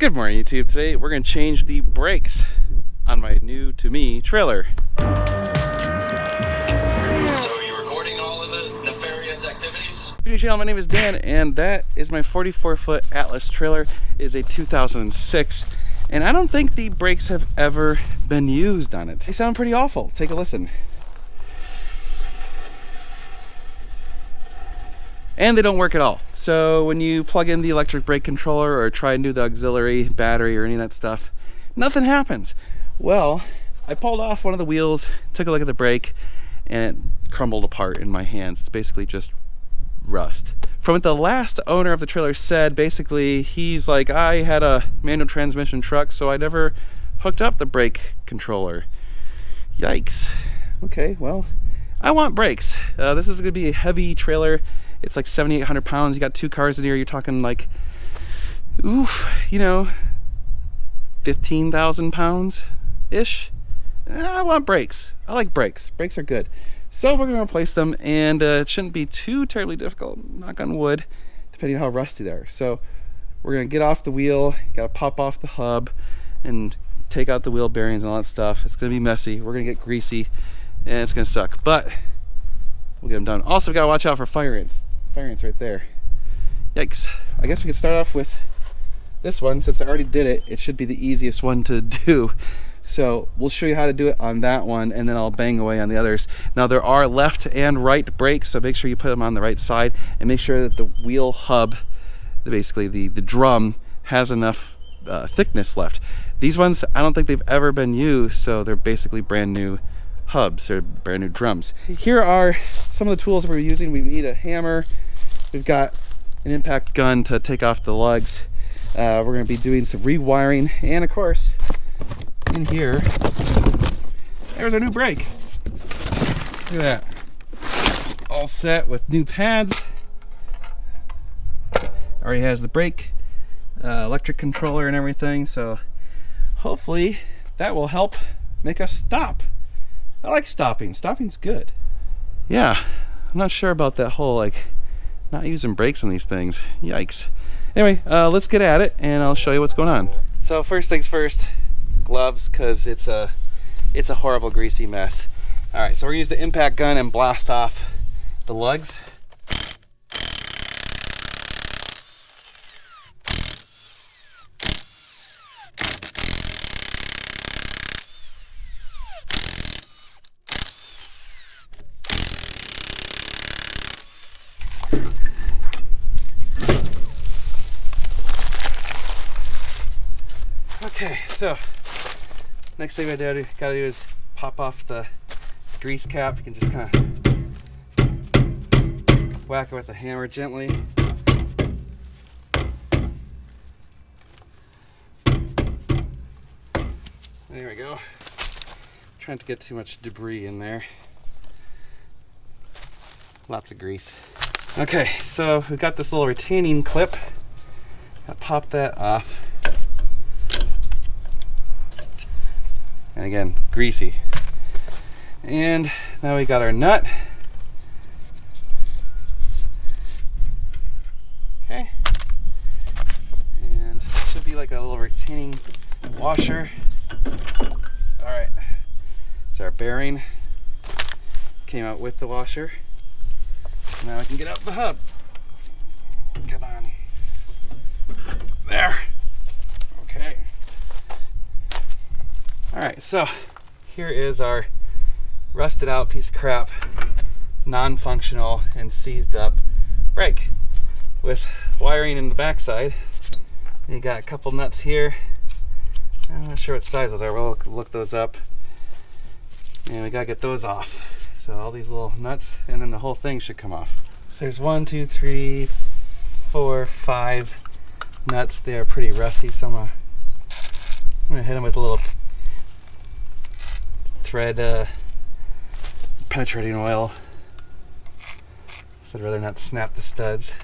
Good morning, YouTube. Today we're going to change the brakes on my new to me trailer. So are you recording all of the nefarious activities? Video channel, my name is Dan, and that is my 44-foot Atlas trailer. It is a 2006, and I don't think the brakes have ever been used on it. They sound pretty awful. Take a listen. And they don't work at all. So when you plug in the electric brake controller or try and do the auxiliary battery or any of that stuff, nothing happens. Well, I pulled off one of the wheels, took a look at the brake, and it crumbled apart in my hands. It's basically just rust. From what the last owner of the trailer said, basically he's like, I had a manual transmission truck, so I never hooked up the brake controller. Yikes. Okay, well, I want brakes. This is gonna be a heavy trailer. It's like 7,800 pounds. You got two cars in here. You're talking like, oof, 15,000 pounds ish. I want brakes. I like brakes. Brakes are good. So we're going to replace them, and it shouldn't be too terribly difficult, knock on wood, depending on how rusty they are. So we're going to get off the wheel, got to pop off the hub and take out the wheel bearings and all that stuff. It's going to be messy. We're going to get greasy and it's going to suck, but we'll get them done. Also, we got to watch out for fire ants. Fire ants right there. Yikes. I guess we can start off with this one. Since I already did it, it should be the easiest one to do. So we'll show you how to do it on that one, and then I'll bang away on the others. Now there are left and right brakes, so make sure you put them on the right side, and make sure that the wheel hub, basically the drum, has enough thickness left. These ones, I don't think they've ever been used, so they're basically brand new hubs or brand new drums. Here are some of the tools we're using. We need a hammer. We've got an impact gun to take off the lugs. We're going to be doing some rewiring, and of course, in here, there's our new brake. Look at that. All set with new pads. Already has the brake, electric controller and everything, so hopefully that will help make us stop. I like stopping. Stopping's good. Yeah, I'm not sure about that whole not using brakes on these things. Yikes. Anyway, let's get at it and I'll show you what's going on. So first things first, gloves, because it's a horrible greasy mess. All right, so we're gonna use the impact gun and blast off the lugs. Okay, so next thing I gotta do is pop off the grease cap. You can just kind of whack it with the hammer gently. There we go. Trying to get too much debris in there. Lots of grease. Okay, so we've got this little retaining clip. Gotta pop that off. And again, greasy. And now we got our nut. Okay. And it should be like a little retaining washer. All right. So our bearing came out with the washer. Now I can get out the hub. Come on. There. Okay. All right, so here is our rusted out piece of crap, non-functional and seized up brake with wiring in the backside. You got a couple nuts here. I'm not sure what size those are. We'll look those up. And we gotta get those off. So all these little nuts, and then the whole thing should come off. So there's 1, 2, 3, 4, 5 nuts. They are pretty rusty, so I'm gonna hit them with a little thread penetrating oil. So I'd rather not snap the studs.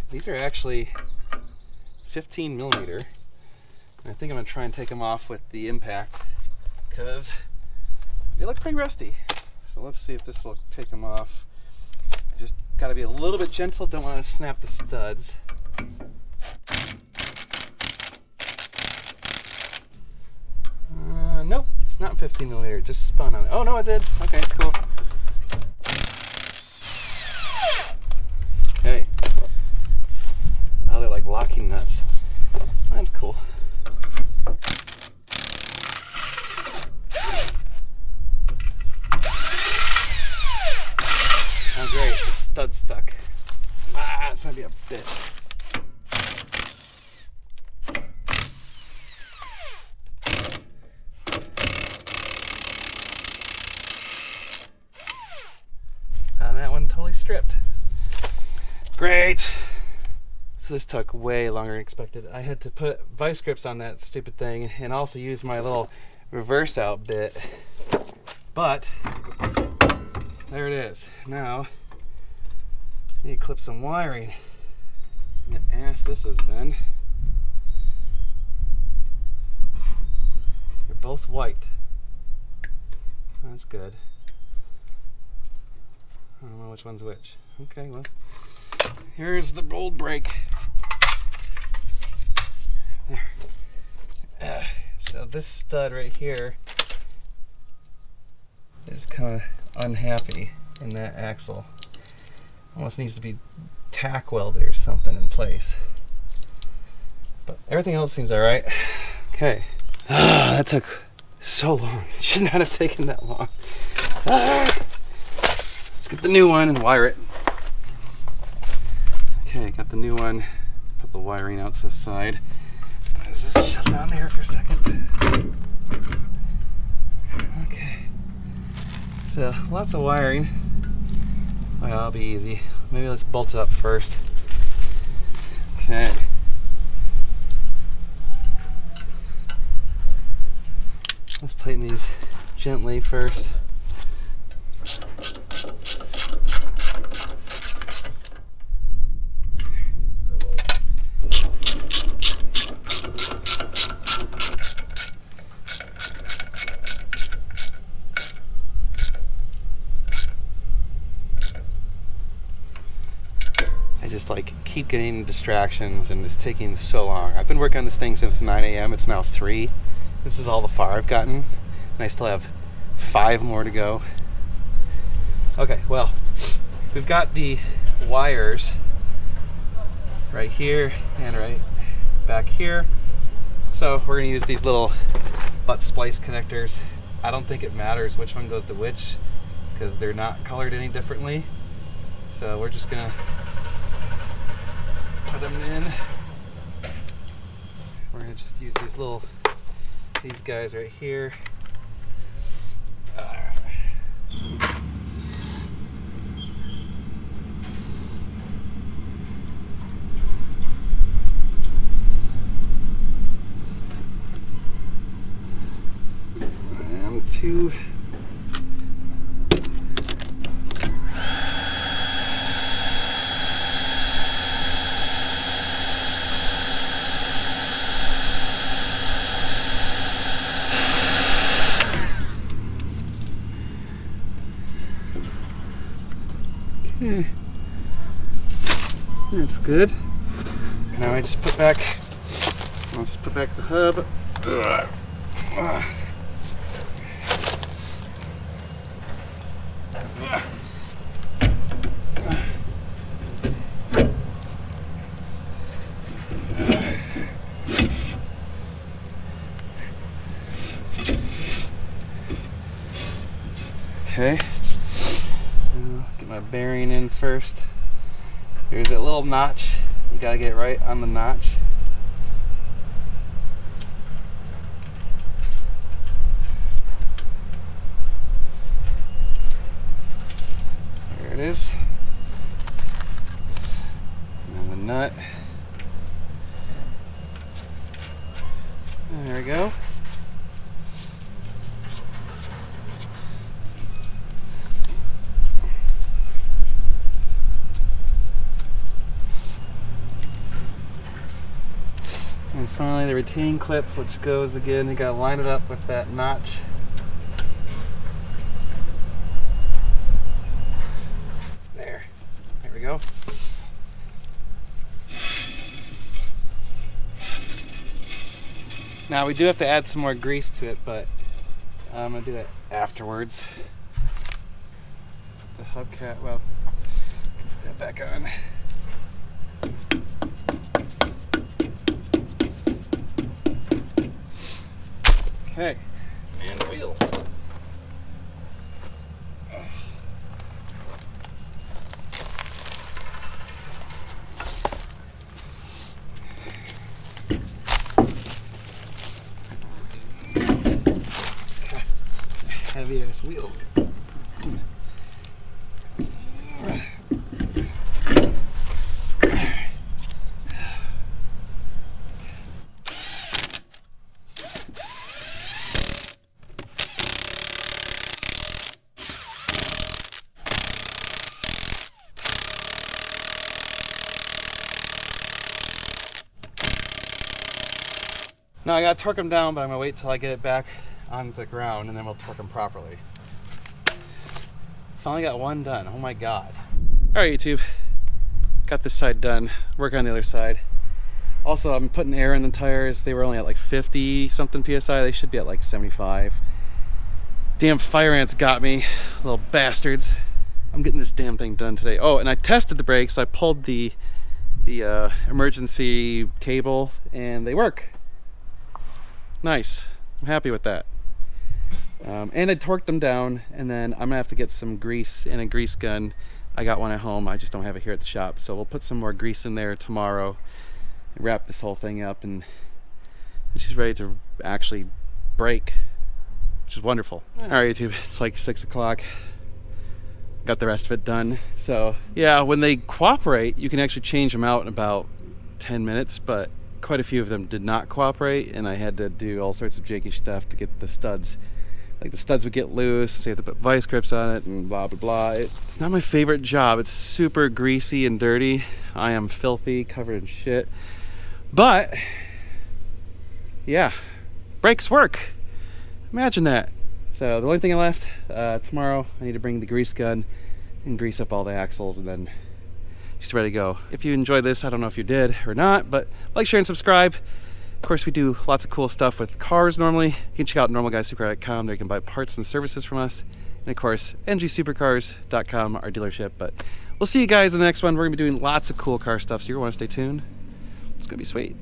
These are actually 15 millimeter. And I think I'm gonna try and take them off with the impact because they look pretty rusty. So let's see if this will take them off. I just got to be a little bit gentle. Don't want to snap the studs. Nope, it's not 15 millimeter. It just spun on it. Oh no, it did. Okay, cool. Hey. Oh, they're like locking nuts. That's cool. Oh great, the stud's stuck. Ah, it's gonna be a bitch. That one totally stripped. Great. So this took way longer than expected. I had to put vice grips on that stupid thing and also use my little reverse out bit. But there it is. Now I need to clip some wiring. And the ass this has been. They're both white. That's good. I don't know which one's which. Okay, well, here's the old brake. There. So this stud right here is kind of unhappy in that axle. Almost needs to be tack welded or something in place. But everything else seems all right. Okay. That took so long. It should not have taken that long. Let's get the new one and wire it. Okay, got the new one. Put the wiring out to the side. Let's just shut it on there for a second. Okay. So, lots of wiring. Oh, that'll be easy. Maybe let's bolt it up first. Okay. Let's tighten these gently first. I just like keep getting distractions and it's taking so long. I've been working on this thing since 9 a.m. It's now 3. This is all the far I've gotten, and I still have 5 more to go. Okay, well, we've got the wires right here and right back here. So we're gonna use these little butt splice connectors. I don't think it matters which one goes to which because they're not colored any differently. So we're just gonna put them in. We're gonna just use these guys right here. And 2. Okay. That's good. Now I'll just put back the hub. Okay. Get my bearing in first. Here's that little notch. You gotta get it right on the notch. There it is. And the nut. There we go. And finally the retaining clip, which goes again, you gotta line it up with that notch. There we Now we do have to add some more grease to it, but I'm gonna do that afterwards. The hubcap, well, put that back on. Okay, and the wheel. Heavy ass wheels. Now I gotta torque them down, but I'm gonna wait till I get it back onto the ground and then we'll torque them properly. Finally got one done. Oh my god. Alright YouTube, got this side done. Working on the other side. Also, I'm putting air in the tires. They were only at like 50 something PSI. They should be at like 75. Damn fire ants got me, little bastards. I'm getting this damn thing done today. Oh, and I tested the brakes. So I pulled the emergency cable and they work. Nice. I'm happy with that. And I torqued them down, and then I'm gonna have to get some grease and a grease gun. I got one at home, I just don't have it here at the shop. So we'll put some more grease in there tomorrow and wrap this whole thing up, and it's just ready to actually brake, which is wonderful. All right, YouTube, it's like 6 o'clock. Got the rest of it done. So yeah, when they cooperate, you can actually change them out in about 10 minutes, but quite a few of them did not cooperate, and I had to do all sorts of janky stuff to get the studs. Like the studs would get loose, so you have to put vice grips on it and blah blah blah. It's not my favorite job. It's super greasy and dirty. I am filthy, covered in shit. But yeah, brakes work. Imagine that. So the only thing I left, tomorrow I need to bring the grease gun and grease up all the axles, and then just ready to go. If you enjoyed this, I don't know if you did or not, but like, share, and subscribe. Of course, we do lots of cool stuff with cars normally. You can check out normalguysupercar.com. There you can buy parts and services from us. And of course, ngsupercars.com, our dealership. But we'll see you guys in the next one. We're gonna be doing lots of cool car stuff, so you're gonna wanna stay tuned. It's gonna be sweet.